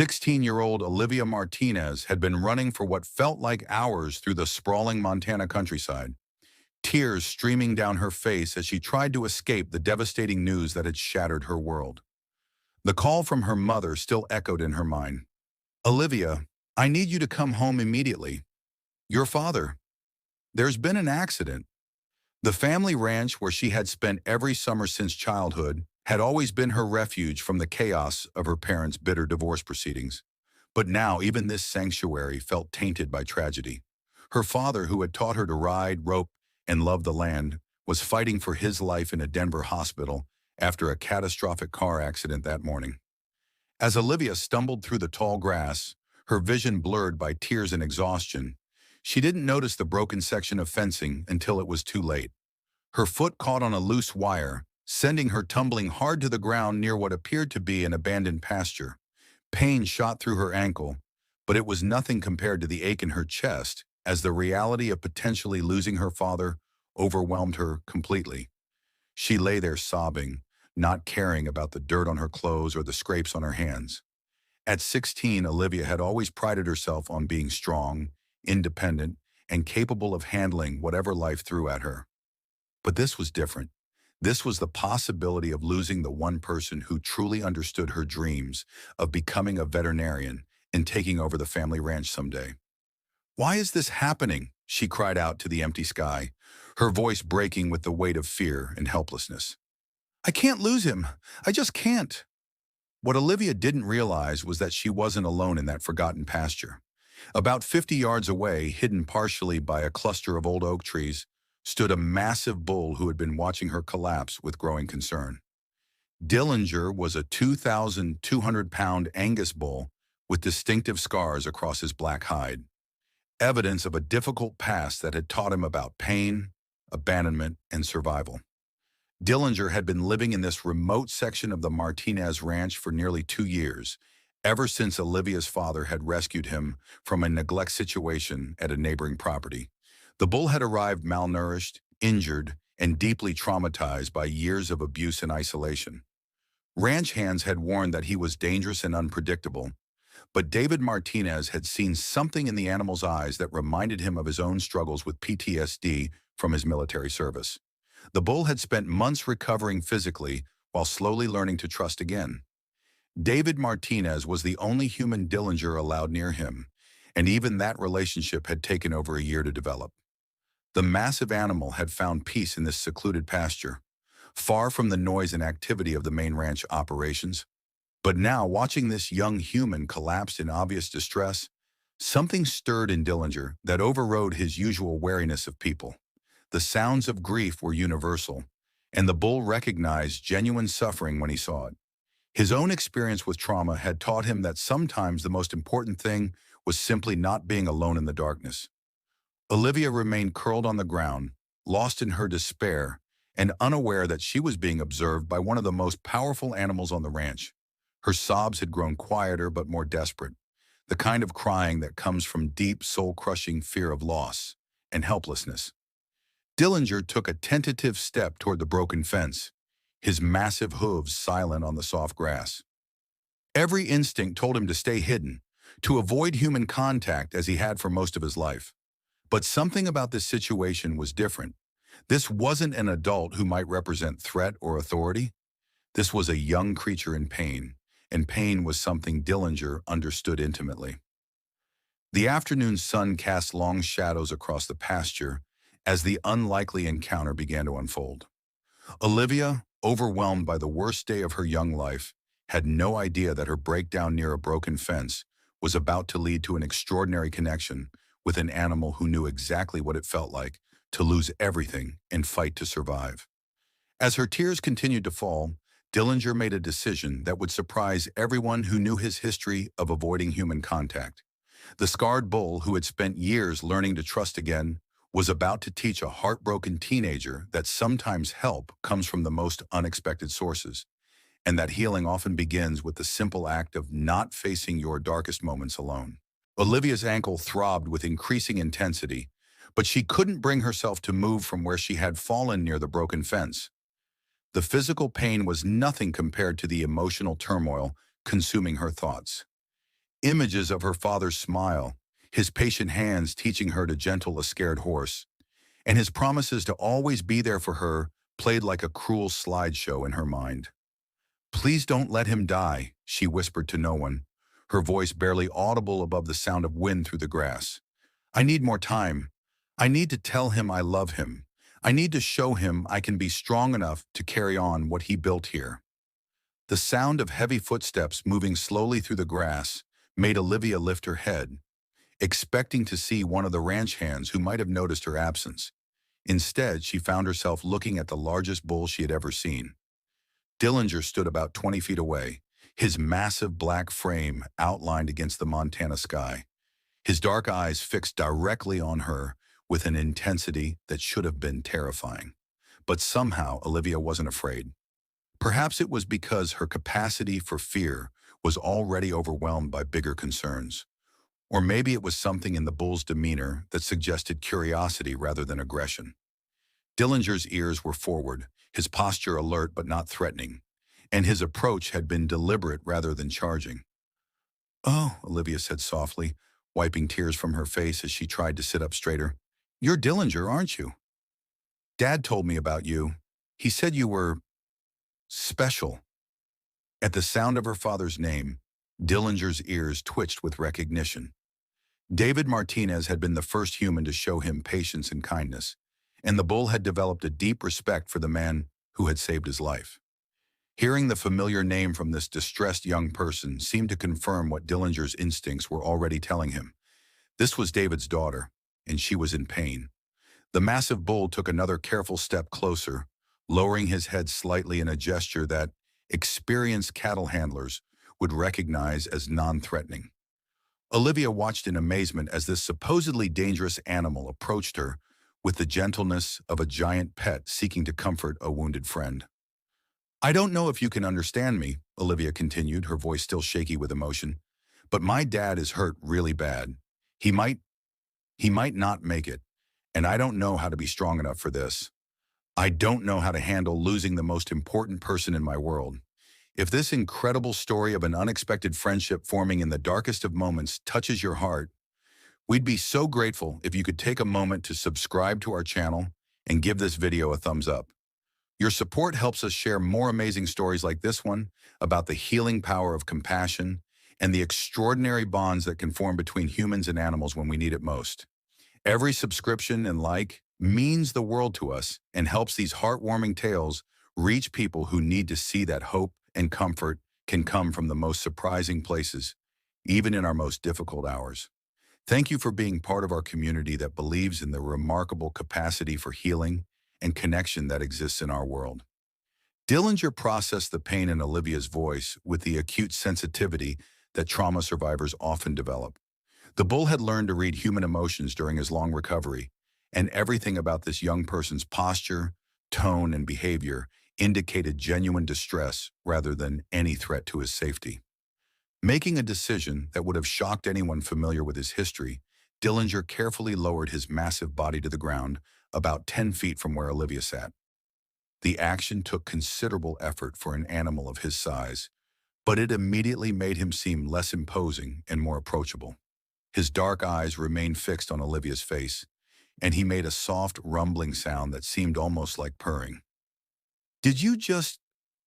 16-year-old Olivia Martinez had been running for what felt like hours through the sprawling Montana countryside, tears streaming down her face as she tried to escape the devastating news that had shattered her world. The call from her mother still echoed in her mind. "Olivia, I need you to come home immediately. Your father. There's been an accident." The family ranch where she had spent every summer since childhood had always been her refuge from the chaos of her parents' bitter divorce proceedings. But now even this sanctuary felt tainted by tragedy. Her father, who had taught her to ride, rope, and love the land, was fighting for his life in a Denver hospital after a catastrophic car accident that morning. As Olivia stumbled through the tall grass, her vision blurred by tears and exhaustion, she didn't notice the broken section of fencing until it was too late. Her foot caught on a loose wire, sending her tumbling hard to the ground near what appeared to be an abandoned pasture. Pain shot through her ankle, but it was nothing compared to the ache in her chest as the reality of potentially losing her father overwhelmed her completely. She lay there sobbing, not caring about the dirt on her clothes or the scrapes on her hands. At 16, Olivia had always prided herself on being strong, independent, and capable of handling whatever life threw at her. But this was different. This was the possibility of losing the one person who truly understood her dreams of becoming a veterinarian and taking over the family ranch someday. "Why is this happening?" she cried out to the empty sky, her voice breaking with the weight of fear and helplessness. "I can't lose him. I just can't." What Olivia didn't realize was that she wasn't alone in that forgotten pasture. About 50 yards away, hidden partially by a cluster of old oak trees, stood a massive bull who had been watching her collapse with growing concern. Dillinger was a 2,200-pound Angus bull with distinctive scars across his black hide, evidence of a difficult past that had taught him about pain, abandonment, and survival. Dillinger had been living in this remote section of the Martinez ranch for nearly 2 years, ever since Olivia's father had rescued him from a neglect situation at a neighboring property. The bull had arrived malnourished, injured, and deeply traumatized by years of abuse and isolation. Ranch hands had warned that he was dangerous and unpredictable, but David Martinez had seen something in the animal's eyes that reminded him of his own struggles with PTSD from his military service. The bull had spent months recovering physically while slowly learning to trust again. David Martinez was the only human Dillinger allowed near him, and even that relationship had taken over a year to develop. The massive animal had found peace in this secluded pasture, far from the noise and activity of the main ranch operations. But now, watching this young human collapse in obvious distress, something stirred in Dillinger that overrode his usual wariness of people. The sounds of grief were universal, and the bull recognized genuine suffering when he saw it. His own experience with trauma had taught him that sometimes the most important thing was simply not being alone in the darkness. Olivia remained curled on the ground, lost in her despair, and unaware that she was being observed by one of the most powerful animals on the ranch. Her sobs had grown quieter but more desperate, the kind of crying that comes from deep, soul-crushing fear of loss and helplessness. Dillinger took a tentative step toward the broken fence, his massive hooves silent on the soft grass. Every instinct told him to stay hidden, to avoid human contact as he had for most of his life. But something about this situation was different. This wasn't an adult who might represent threat or authority. This was a young creature in pain, and pain was something Dillinger understood intimately. The afternoon sun cast long shadows across the pasture as the unlikely encounter began to unfold. Olivia, overwhelmed by the worst day of her young life, had no idea that her breakdown near a broken fence was about to lead to an extraordinary connection with an animal who knew exactly what it felt like to lose everything and fight to survive. As her tears continued to fall, Dillinger made a decision that would surprise everyone who knew his history of avoiding human contact. The scarred bull, who had spent years learning to trust again, was about to teach a heartbroken teenager that sometimes help comes from the most unexpected sources, and that healing often begins with the simple act of not facing your darkest moments alone. Olivia's ankle throbbed with increasing intensity, but she couldn't bring herself to move from where she had fallen near the broken fence. The physical pain was nothing compared to the emotional turmoil consuming her thoughts. Images of her father's smile, his patient hands teaching her to gentle a scared horse, and his promises to always be there for her played like a cruel slideshow in her mind. "Please don't let him die," she whispered to no one, her voice barely audible above the sound of wind through the grass. "I need more time. I need to tell him I love him. I need to show him I can be strong enough to carry on what he built here." The sound of heavy footsteps moving slowly through the grass made Olivia lift her head, expecting to see one of the ranch hands who might have noticed her absence. Instead, she found herself looking at the largest bull she had ever seen. Dillinger stood about 20 feet away, his massive black frame outlined against the Montana sky, his dark eyes fixed directly on her with an intensity that should have been terrifying. But somehow, Olivia wasn't afraid. Perhaps it was because her capacity for fear was already overwhelmed by bigger concerns. Or maybe it was something in the bull's demeanor that suggested curiosity rather than aggression. Dillinger's ears were forward, his posture alert but not threatening, and his approach had been deliberate rather than charging. "Oh," Olivia said softly, wiping tears from her face as she tried to sit up straighter. "You're Dillinger, aren't you? Dad told me about you. He said you were special." At the sound of her father's name, Dillinger's ears twitched with recognition. David Martinez had been the first human to show him patience and kindness, and the bull had developed a deep respect for the man who had saved his life. Hearing the familiar name from this distressed young person seemed to confirm what Dillinger's instincts were already telling him. This was David's daughter, and she was in pain. The massive bull took another careful step closer, lowering his head slightly in a gesture that experienced cattle handlers would recognize as non-threatening. Olivia watched in amazement as this supposedly dangerous animal approached her with the gentleness of a giant pet seeking to comfort a wounded friend. "I don't know if you can understand me," Olivia continued, her voice still shaky with emotion, "but my dad is hurt really bad. He might, he might not make it, and I don't know how to be strong enough for this. I don't know how to handle losing the most important person in my world. If this incredible story of an unexpected friendship forming in the darkest of moments touches your heart, we'd be so grateful if you could take a moment to subscribe to our channel and give this video a thumbs up. Your support helps us share more amazing stories like this one about the healing power of compassion and the extraordinary bonds that can form between humans and animals when we need it most. Every subscription and like means the world to us and helps these heartwarming tales reach people who need to see that hope and comfort can come from the most surprising places, even in our most difficult hours. Thank you for being part of our community that believes in the remarkable capacity for healing and connection that exists in our world. Dillinger processed the pain in Olivia's voice with the acute sensitivity that trauma survivors often develop. The bull had learned to read human emotions during his long recovery, and everything about this young person's posture, tone, and behavior indicated genuine distress rather than any threat to his safety. Making a decision that would have shocked anyone familiar with his history, Dillinger carefully lowered his massive body to the ground about 10 feet from where Olivia sat. The action took considerable effort for an animal of his size, but it immediately made him seem less imposing and more approachable. His dark eyes remained fixed on Olivia's face, and he made a soft, rumbling sound that seemed almost like purring. "Did you just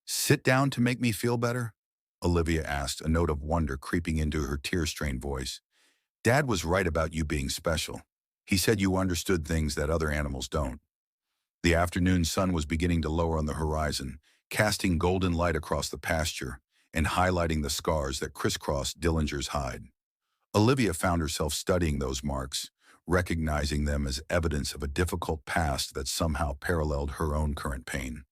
sit down to make me feel better?" Olivia asked, a note of wonder creeping into her tear-strained voice. "Dad was right about you being special. He said you understood things that other animals don't." The afternoon sun was beginning to lower on the horizon, casting golden light across the pasture and highlighting the scars that crisscrossed Dillinger's hide. Olivia found herself studying those marks, recognizing them as evidence of a difficult past that somehow paralleled her own current pain.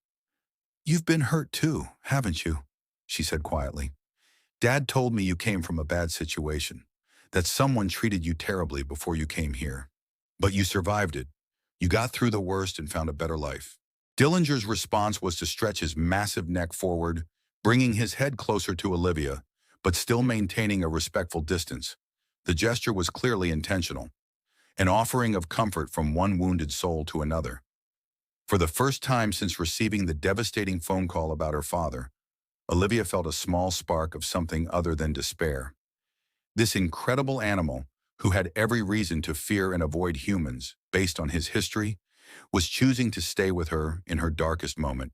"You've been hurt too, haven't you?" she said quietly. "Dad told me you came from a bad situation, that someone treated you terribly before you came here. But you survived it. You got through the worst and found a better life." Dillinger's response was to stretch his massive neck forward, bringing his head closer to Olivia, but still maintaining a respectful distance. The gesture was clearly intentional, an offering of comfort from one wounded soul to another. For the first time since receiving the devastating phone call about her father, Olivia felt a small spark of something other than despair. This incredible animal, who had every reason to fear and avoid humans based on his history, was choosing to stay with her in her darkest moment.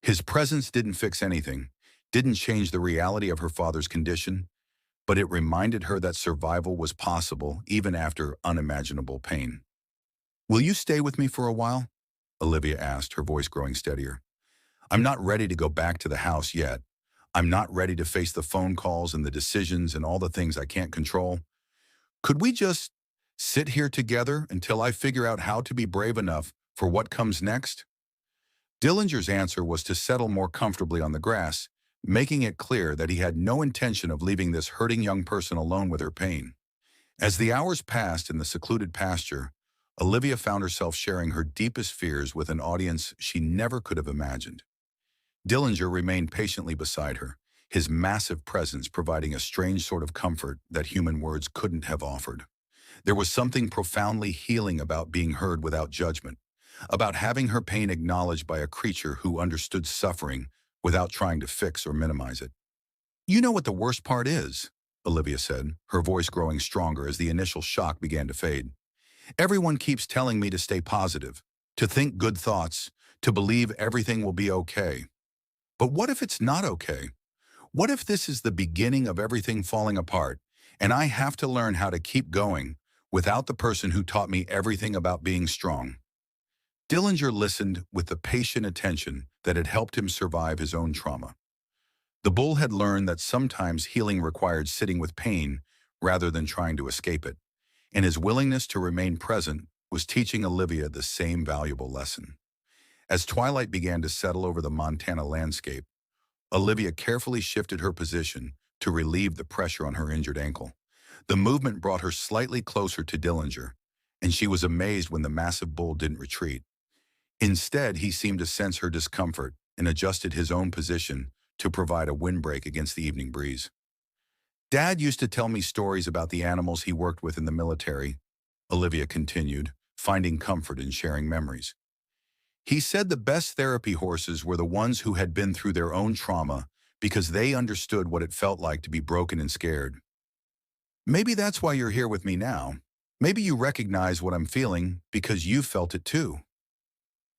His presence didn't fix anything, didn't change the reality of her father's condition, but it reminded her that survival was possible even after unimaginable pain. "Will you stay with me for a while?" Olivia asked, her voice growing steadier. "I'm not ready to go back to the house yet. I'm not ready to face the phone calls and the decisions and all the things I can't control. Could we just sit here together until I figure out how to be brave enough for what comes next?" Dillinger's answer was to settle more comfortably on the grass, making it clear that he had no intention of leaving this hurting young person alone with her pain. As the hours passed in the secluded pasture, Olivia found herself sharing her deepest fears with an audience she never could have imagined. Dillinger remained patiently beside her, his massive presence providing a strange sort of comfort that human words couldn't have offered. There was something profoundly healing about being heard without judgment, about having her pain acknowledged by a creature who understood suffering without trying to fix or minimize it. "You know what the worst part is," Olivia said, her voice growing stronger as the initial shock began to fade. "Everyone keeps telling me to stay positive, to think good thoughts, to believe everything will be okay. But what if it's not okay? What if this is the beginning of everything falling apart, and I have to learn how to keep going without the person who taught me everything about being strong?" Dillinger listened with the patient attention that had helped him survive his own trauma. The bull had learned that sometimes healing required sitting with pain rather than trying to escape it, and his willingness to remain present was teaching Olivia the same valuable lesson. As twilight began to settle over the Montana landscape, Olivia carefully shifted her position to relieve the pressure on her injured ankle. The movement brought her slightly closer to Dillinger, and she was amazed when the massive bull didn't retreat. Instead, he seemed to sense her discomfort and adjusted his own position to provide a windbreak against the evening breeze. "Dad used to tell me stories about the animals he worked with in the military," Olivia continued, finding comfort in sharing memories. "He said the best therapy horses were the ones who had been through their own trauma because they understood what it felt like to be broken and scared. Maybe that's why you're here with me now. Maybe you recognize what I'm feeling because you felt it too."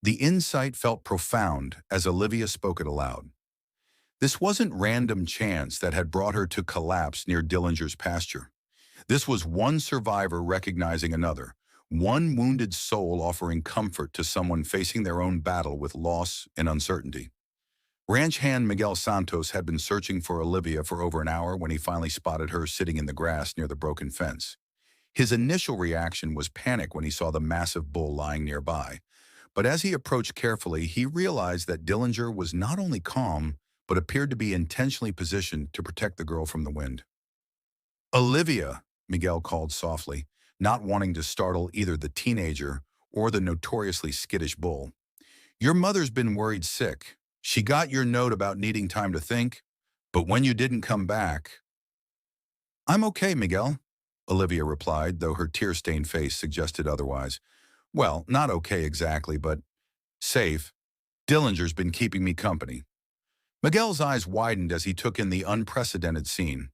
The insight felt profound as Olivia spoke it aloud. This wasn't random chance that had brought her to collapse near Dillinger's pasture. This was one survivor recognizing another, one wounded soul offering comfort to someone facing their own battle with loss and uncertainty. Ranch hand Miguel Santos had been searching for Olivia for over an hour when he finally spotted her sitting in the grass near the broken fence. His initial reaction was panic when he saw the massive bull lying nearby. But as he approached carefully, he realized that Dillinger was not only calm, but appeared to be intentionally positioned to protect the girl from the wind. "Olivia," Miguel called softly, not wanting to startle either the teenager or the notoriously skittish bull. "Your mother's been worried sick. She got your note about needing time to think, but when you didn't come back—" "I'm okay, Miguel," Olivia replied, though her tear-stained face suggested otherwise. "Well, not okay exactly, but safe. Dillinger's been keeping me company." Miguel's eyes widened as he took in the unprecedented scene.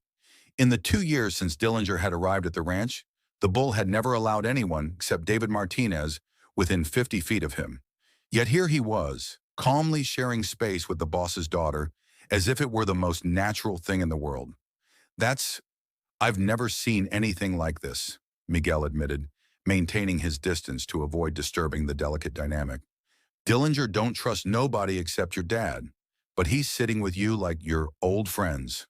In the 2 years since Dillinger had arrived at the ranch, the bull had never allowed anyone except David Martinez within 50 feet of him. Yet here he was, calmly sharing space with the boss's daughter, as if it were the most natural thing in the world. "I've never seen anything like this," Miguel admitted, maintaining his distance to avoid disturbing the delicate dynamic. "Dillinger don't trust nobody except your dad, but he's sitting with you like you're old friends."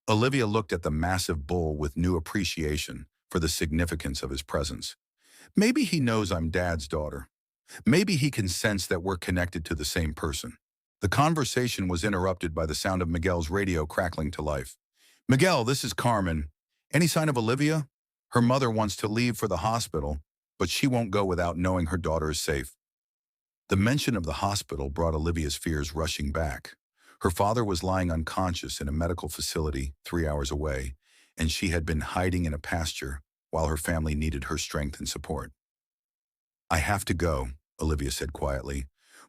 Olivia looked at the massive bull with new appreciation for the significance of his presence. "Maybe he knows I'm Dad's daughter. Maybe he can sense that we're connected to the same person." The conversation was interrupted by the sound of Miguel's radio crackling to life. "Miguel, this is Carmen. Any sign of Olivia? Her mother wants to leave for the hospital, but she won't go without knowing her daughter is safe." The mention of the hospital brought Olivia's fears rushing back. Her father was lying unconscious in a medical facility 3 hours away, and she had been hiding in a pasture while her family needed her strength and support. "I have to go," Olivia said quietly,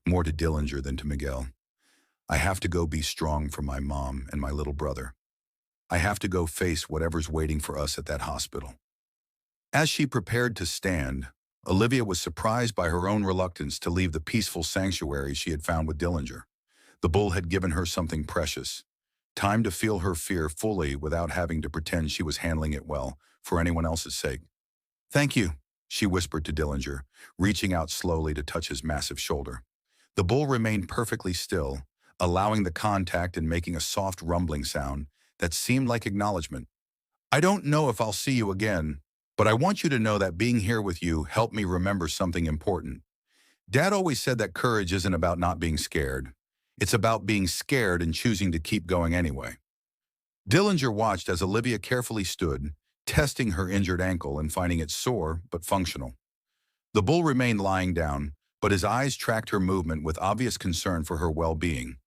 more to Dillinger than to Miguel. "I have to go be strong for my mom and my little brother." I have to go face whatever's waiting for us at that hospital." As she prepared to stand, Olivia was surprised by her own reluctance to leave the peaceful sanctuary she had found with Dillinger. The bull had given her something precious, time to feel her fear fully without having to pretend she was handling it well for anyone else's sake. "Thank you," she whispered to Dillinger, reaching out slowly to touch his massive shoulder. The bull remained perfectly still, allowing the contact and making a soft rumbling sound that seemed like acknowledgement. "I don't know if I'll see you again, but I want you to know that being here with you helped me remember something important. Dad always said that courage isn't about not being scared. It's about being scared and choosing to keep going anyway." Dillinger watched as Olivia carefully stood, testing her injured ankle and finding it sore but functional. The bull remained lying down, but his eyes tracked her movement with obvious concern for her well-being.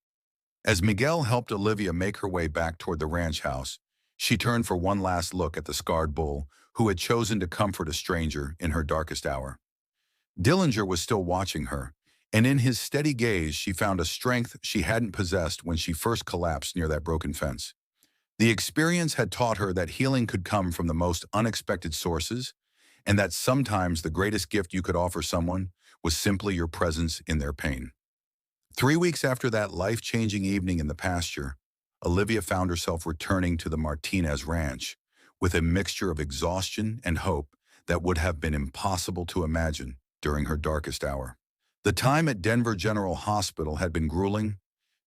As Miguel helped Olivia make her way back toward the ranch house, she turned for one last look at the scarred bull who had chosen to comfort a stranger in her darkest hour. Dillinger was still watching her, and in his steady gaze she found a strength she hadn't possessed when she first collapsed near that broken fence. The experience had taught her that healing could come from the most unexpected sources, and that sometimes the greatest gift you could offer someone was simply your presence in their pain. 3 weeks after that life-changing evening in the pasture, Olivia found herself returning to the Martinez ranch with a mixture of exhaustion and hope that would have been impossible to imagine during her darkest hour. The time at Denver General Hospital had been grueling,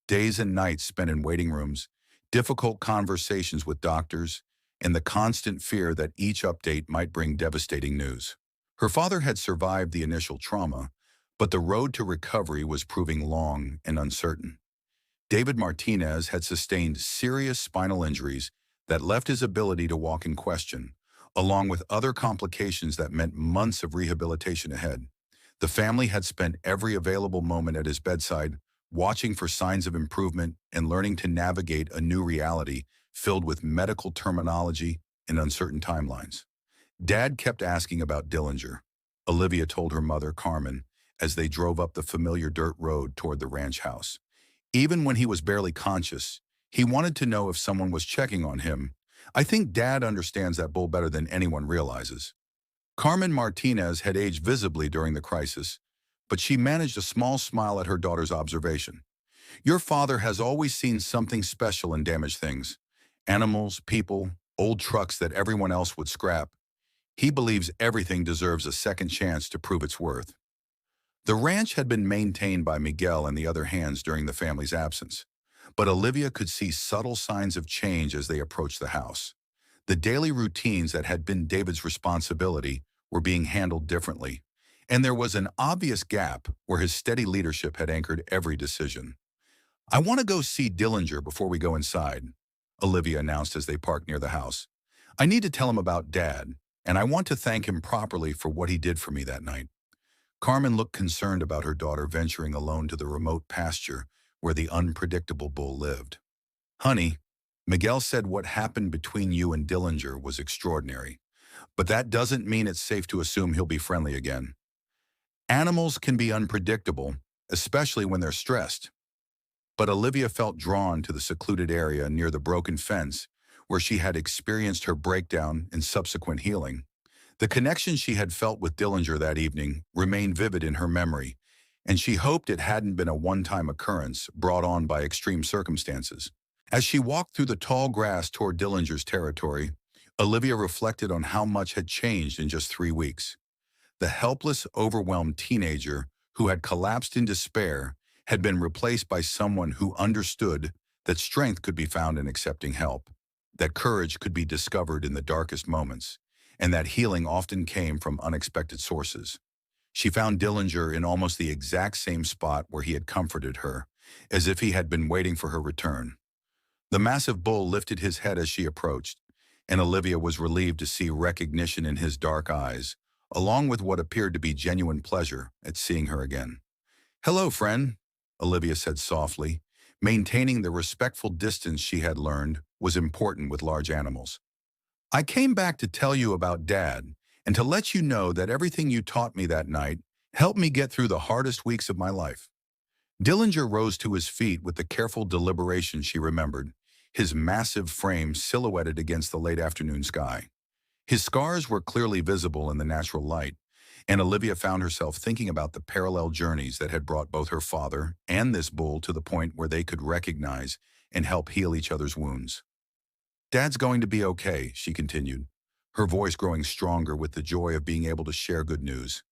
days and nights spent in waiting rooms, difficult conversations with doctors, and the constant fear that each update might bring devastating news. Her father had survived the initial trauma, but the road to recovery was proving long and uncertain. David Martinez had sustained serious spinal injuries that left his ability to walk in question, along with other complications that meant months of rehabilitation ahead. The family had spent every available moment at his bedside, watching for signs of improvement and learning to navigate a new reality filled with medical terminology and uncertain timelines. Dad kept asking about Dillinger, Olivia told her mother, Carmen, as they drove up the familiar dirt road toward the ranch house. Even when he was barely conscious, he wanted to know if someone was checking on him. "I think Dad understands that bull better than anyone realizes." Carmen Martinez had aged visibly during the crisis, but she managed a small smile at her daughter's observation. "Your father has always seen something special in damaged things. Animals, people, old trucks that everyone else would scrap. He believes everything deserves a second chance to prove its worth." The ranch had been maintained by Miguel and the other hands during the family's absence, but Olivia could see subtle signs of change as they approached the house. The daily routines that had been David's responsibility were being handled differently, and there was an obvious gap where his steady leadership had anchored every decision. "I want to go see Dillinger before we go inside," Olivia announced as they parked near the house. "I need to tell him about Dad, and I want to thank him properly for what he did for me that night." Carmen looked concerned about her daughter venturing alone to the remote pasture where the unpredictable bull lived. "Honey, Miguel said what happened between you and Dillinger was extraordinary, but that doesn't mean it's safe to assume he'll be friendly again. Animals can be unpredictable, especially when they're stressed." But Olivia felt drawn to the secluded area near the broken fence where she had experienced her breakdown and subsequent healing. The connection she had felt with Dillinger that evening remained vivid in her memory, and she hoped it hadn't been a one-time occurrence brought on by extreme circumstances. As she walked through the tall grass toward Dillinger's territory, Olivia reflected on how much had changed in just 3 weeks. The helpless, overwhelmed teenager who had collapsed in despair had been replaced by someone who understood that strength could be found in accepting help, that courage could be discovered in the darkest moments, and that healing often came from unexpected sources. She found Dillinger in almost the exact same spot where he had comforted her, as if he had been waiting for her return. The massive bull lifted his head as she approached, and Olivia was relieved to see recognition in his dark eyes, along with what appeared to be genuine pleasure at seeing her again. "Hello, friend," Olivia said softly, maintaining the respectful distance she had learned was important with large animals. "I came back to tell you about Dad and to let you know that everything you taught me that night helped me get through the hardest weeks of my life." Dillinger rose to his feet with the careful deliberation she remembered. his massive frame silhouetted against the late afternoon sky. His scars were clearly visible in the natural light, and Olivia found herself thinking about the parallel journeys that had brought both her father and this bull to the point where they could recognize and help heal each other's wounds. "Dad's going to be okay," she continued, her voice growing stronger with the joy of being able to share good news.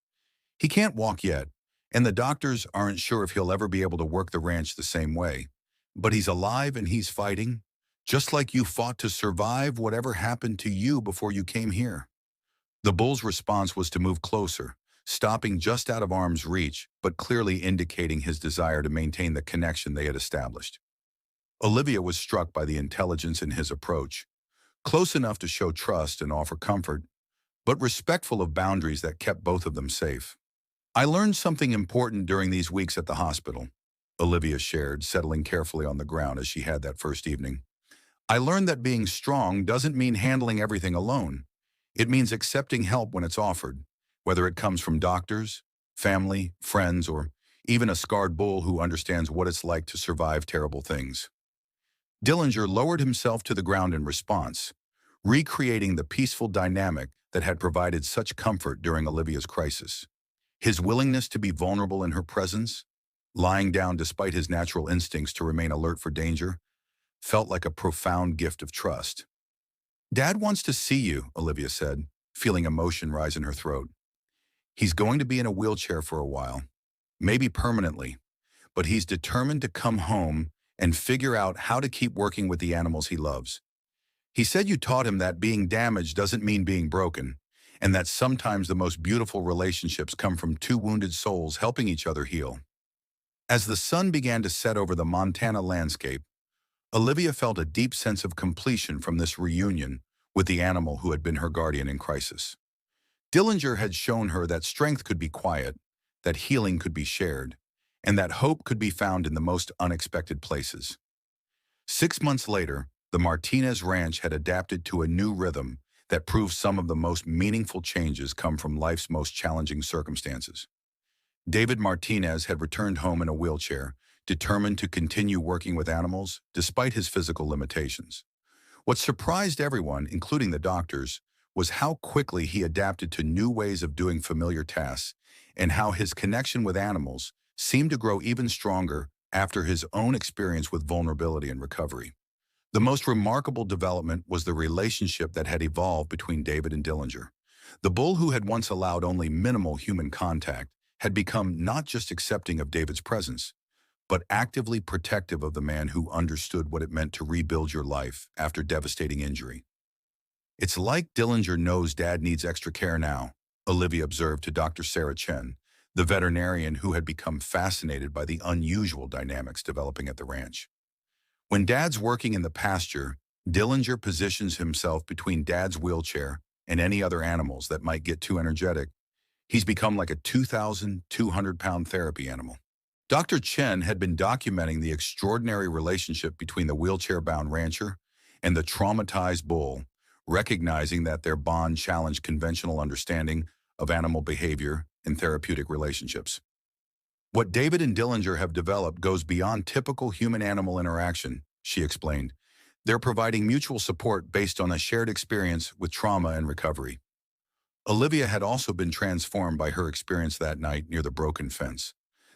"He can't walk yet, and the doctors aren't sure if he'll ever be able to work the ranch the same way. But he's alive and he's fighting, just like you fought to survive whatever happened to you before you came here." The bull's response was to move closer, stopping just out of arm's reach, but clearly indicating his desire to maintain the connection they had established. Olivia was struck by the intelligence in his approach, close enough to show trust and offer comfort, but respectful of boundaries that kept both of them safe. "I learned something important during these weeks at the hospital," Olivia shared, settling carefully on the ground as she had that first evening. "I learned that being strong doesn't mean handling everything alone. It means accepting help when it's offered, whether it comes from doctors, family, friends, or even a scarred bull who understands what it's like to survive terrible things." Dillinger lowered himself to the ground in response, recreating the peaceful dynamic that had provided such comfort during Olivia's crisis. His willingness to be vulnerable in her presence, lying down despite his natural instincts to remain alert for danger, felt like a profound gift of trust. "Dad wants to see you," Olivia said, feeling emotion rise in her throat. "He's going to be in a wheelchair for a while, maybe permanently, but he's determined to come home and figure out how to keep working with the animals he loves. He said you taught him that being damaged doesn't mean being broken, and that sometimes the most beautiful relationships come from two wounded souls helping each other heal." As the sun began to set over the Montana landscape, Olivia felt a deep sense of completion from this reunion with the animal who had been her guardian in crisis. Dillinger had shown her that strength could be quiet, that healing could be shared, and that hope could be found in the most unexpected places. 6 months later, the Martinez Ranch had adapted to a new rhythm that proved some of the most meaningful changes come from life's most challenging circumstances. David Martinez had returned home in a wheelchair, determined to continue working with animals despite his physical limitations. What surprised everyone, including the doctors, was how quickly he adapted to new ways of doing familiar tasks and how his connection with animals seemed to grow even stronger after his own experience with vulnerability and recovery. The most remarkable development was the relationship that had evolved between David and Dillinger. The bull, who had once allowed only minimal human contact, had become not just accepting of David's presence, but actively protective of the man who understood what it meant to rebuild your life after devastating injury. "It's like Dillinger knows Dad needs extra care now," Olivia observed to Dr. Sarah Chen, the veterinarian who had become fascinated by the unusual dynamics developing at the ranch. "When Dad's working in the pasture, Dillinger positions himself between Dad's wheelchair and any other animals that might get too energetic. He's become like a 2,200-pound therapy animal." Dr. Chen had been documenting the extraordinary relationship between the wheelchair-bound rancher and the traumatized bull, recognizing that their bond challenged conventional understanding of animal behavior and therapeutic relationships. "What David and Dillinger have developed goes beyond typical human-animal interaction," she explained. "They're providing mutual support based on a shared experience with trauma and recovery." Olivia had also been transformed by her experience that night near the broken fence.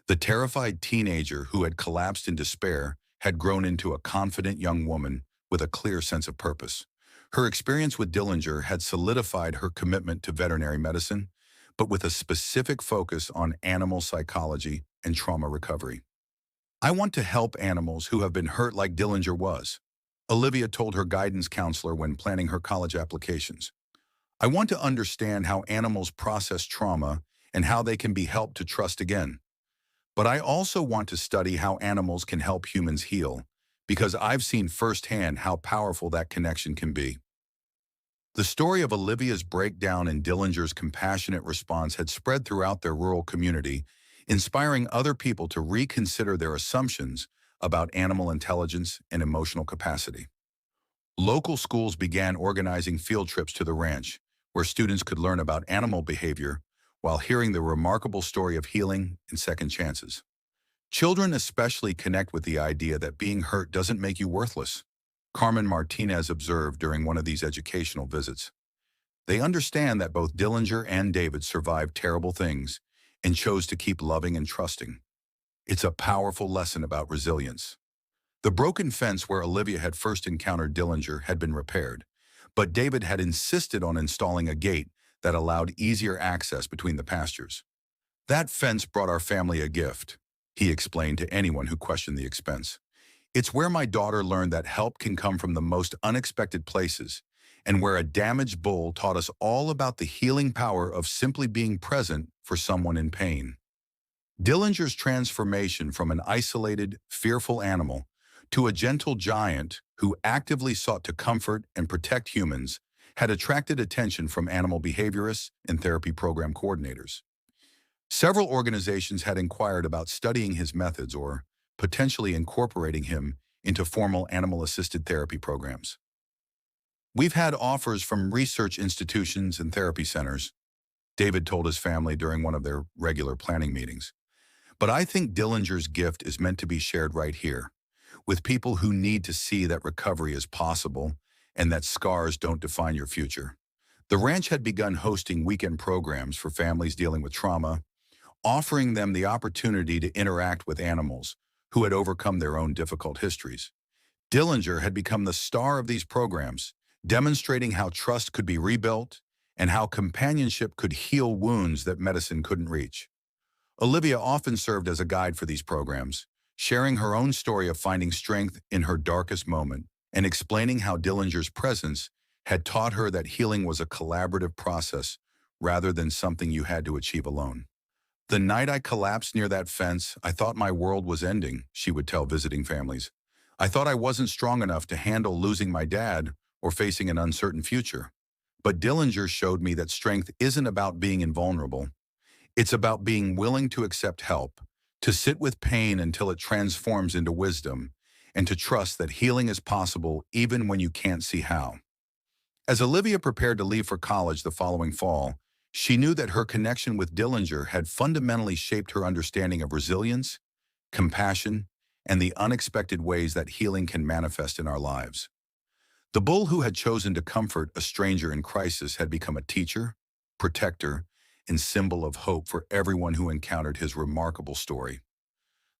The terrified teenager who had collapsed in despair had grown into a confident young woman with a clear sense of purpose. Her experience with Dillinger had solidified her commitment to veterinary medicine, but with a specific focus on animal psychology and trauma recovery. "I want to help animals who have been hurt like Dillinger was," Olivia told her guidance counselor when planning her college applications. "I want to understand how animals process trauma and how they can be helped to trust again. But I also want to study how animals can help humans heal, because I've seen firsthand how powerful that connection can be." The story of Olivia's breakdown and Dillinger's compassionate response had spread throughout their rural community, inspiring other people to reconsider their assumptions about animal intelligence and emotional capacity. Local schools began organizing field trips to the ranch, where students could learn about animal behavior while hearing the remarkable story of healing and second chances. Children especially connect with the idea that being hurt doesn't make you worthless. Carmen Martinez observed during one of these educational visits. They understand that both Dillinger and David survived terrible things and chose to keep loving and trusting. It's a powerful lesson about resilience. The broken fence where Olivia had first encountered Dillinger had been repaired, but David had insisted on installing a gate that allowed easier access between the pastures. That fence brought our family a gift, he explained to anyone who questioned the expense. It's where my daughter learned that help can come from the most unexpected places, and where a damaged bull taught us all about the healing power of simply being present for someone in pain. Dillinger's transformation from an isolated, fearful animal to a gentle giant who actively sought to comfort and protect humans had attracted attention from animal behaviorists and therapy program coordinators. Several organizations had inquired about studying his methods or potentially incorporating him into formal animal-assisted therapy programs. We've had offers from research institutions and therapy centers, David told his family during one of their regular planning meetings. But I think Dillinger's gift is meant to be shared right here, with people who need to see that recovery is possible and that scars don't define your future. The ranch had begun hosting weekend programs for families dealing with trauma, offering them the opportunity to interact with animals who had overcome their own difficult histories. Dillinger had become the star of these programs, demonstrating how trust could be rebuilt and how companionship could heal wounds that medicine couldn't reach. Olivia often served as a guide for these programs, sharing her own story of finding strength in her darkest moment and explaining how Dillinger's presence had taught her that healing was a collaborative process rather than something you had to achieve alone. The night I collapsed near that fence, I thought my world was ending, she would tell visiting families. I thought I wasn't strong enough to handle losing my dad or facing an uncertain future. But Dillinger showed me that strength isn't about being invulnerable. It's about being willing to accept help, to sit with pain until it transforms into wisdom, and to trust that healing is possible even when you can't see how. As Olivia prepared to leave for college the following fall, she knew that her connection with Dillinger had fundamentally shaped her understanding of resilience, compassion, and the unexpected ways that healing can manifest in our lives. The bull who had chosen to comfort a stranger in crisis had become a teacher, protector, and symbol of hope for everyone who encountered his remarkable story.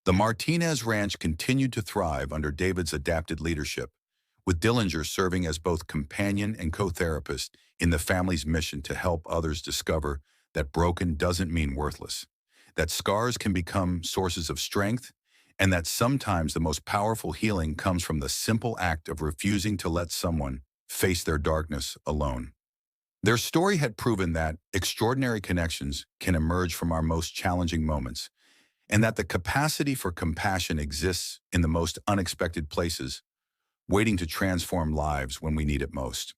The Martinez Ranch continued to thrive under David's adapted leadership, with Dillinger serving as both companion and co-therapist in the family's mission to help others discover that broken doesn't mean worthless, that scars can become sources of strength, and that sometimes the most powerful healing comes from the simple act of refusing to let someone face their darkness alone. Their story had proven that extraordinary connections can emerge from our most challenging moments, and that the capacity for compassion exists in the most unexpected places, waiting to transform lives when we need it most.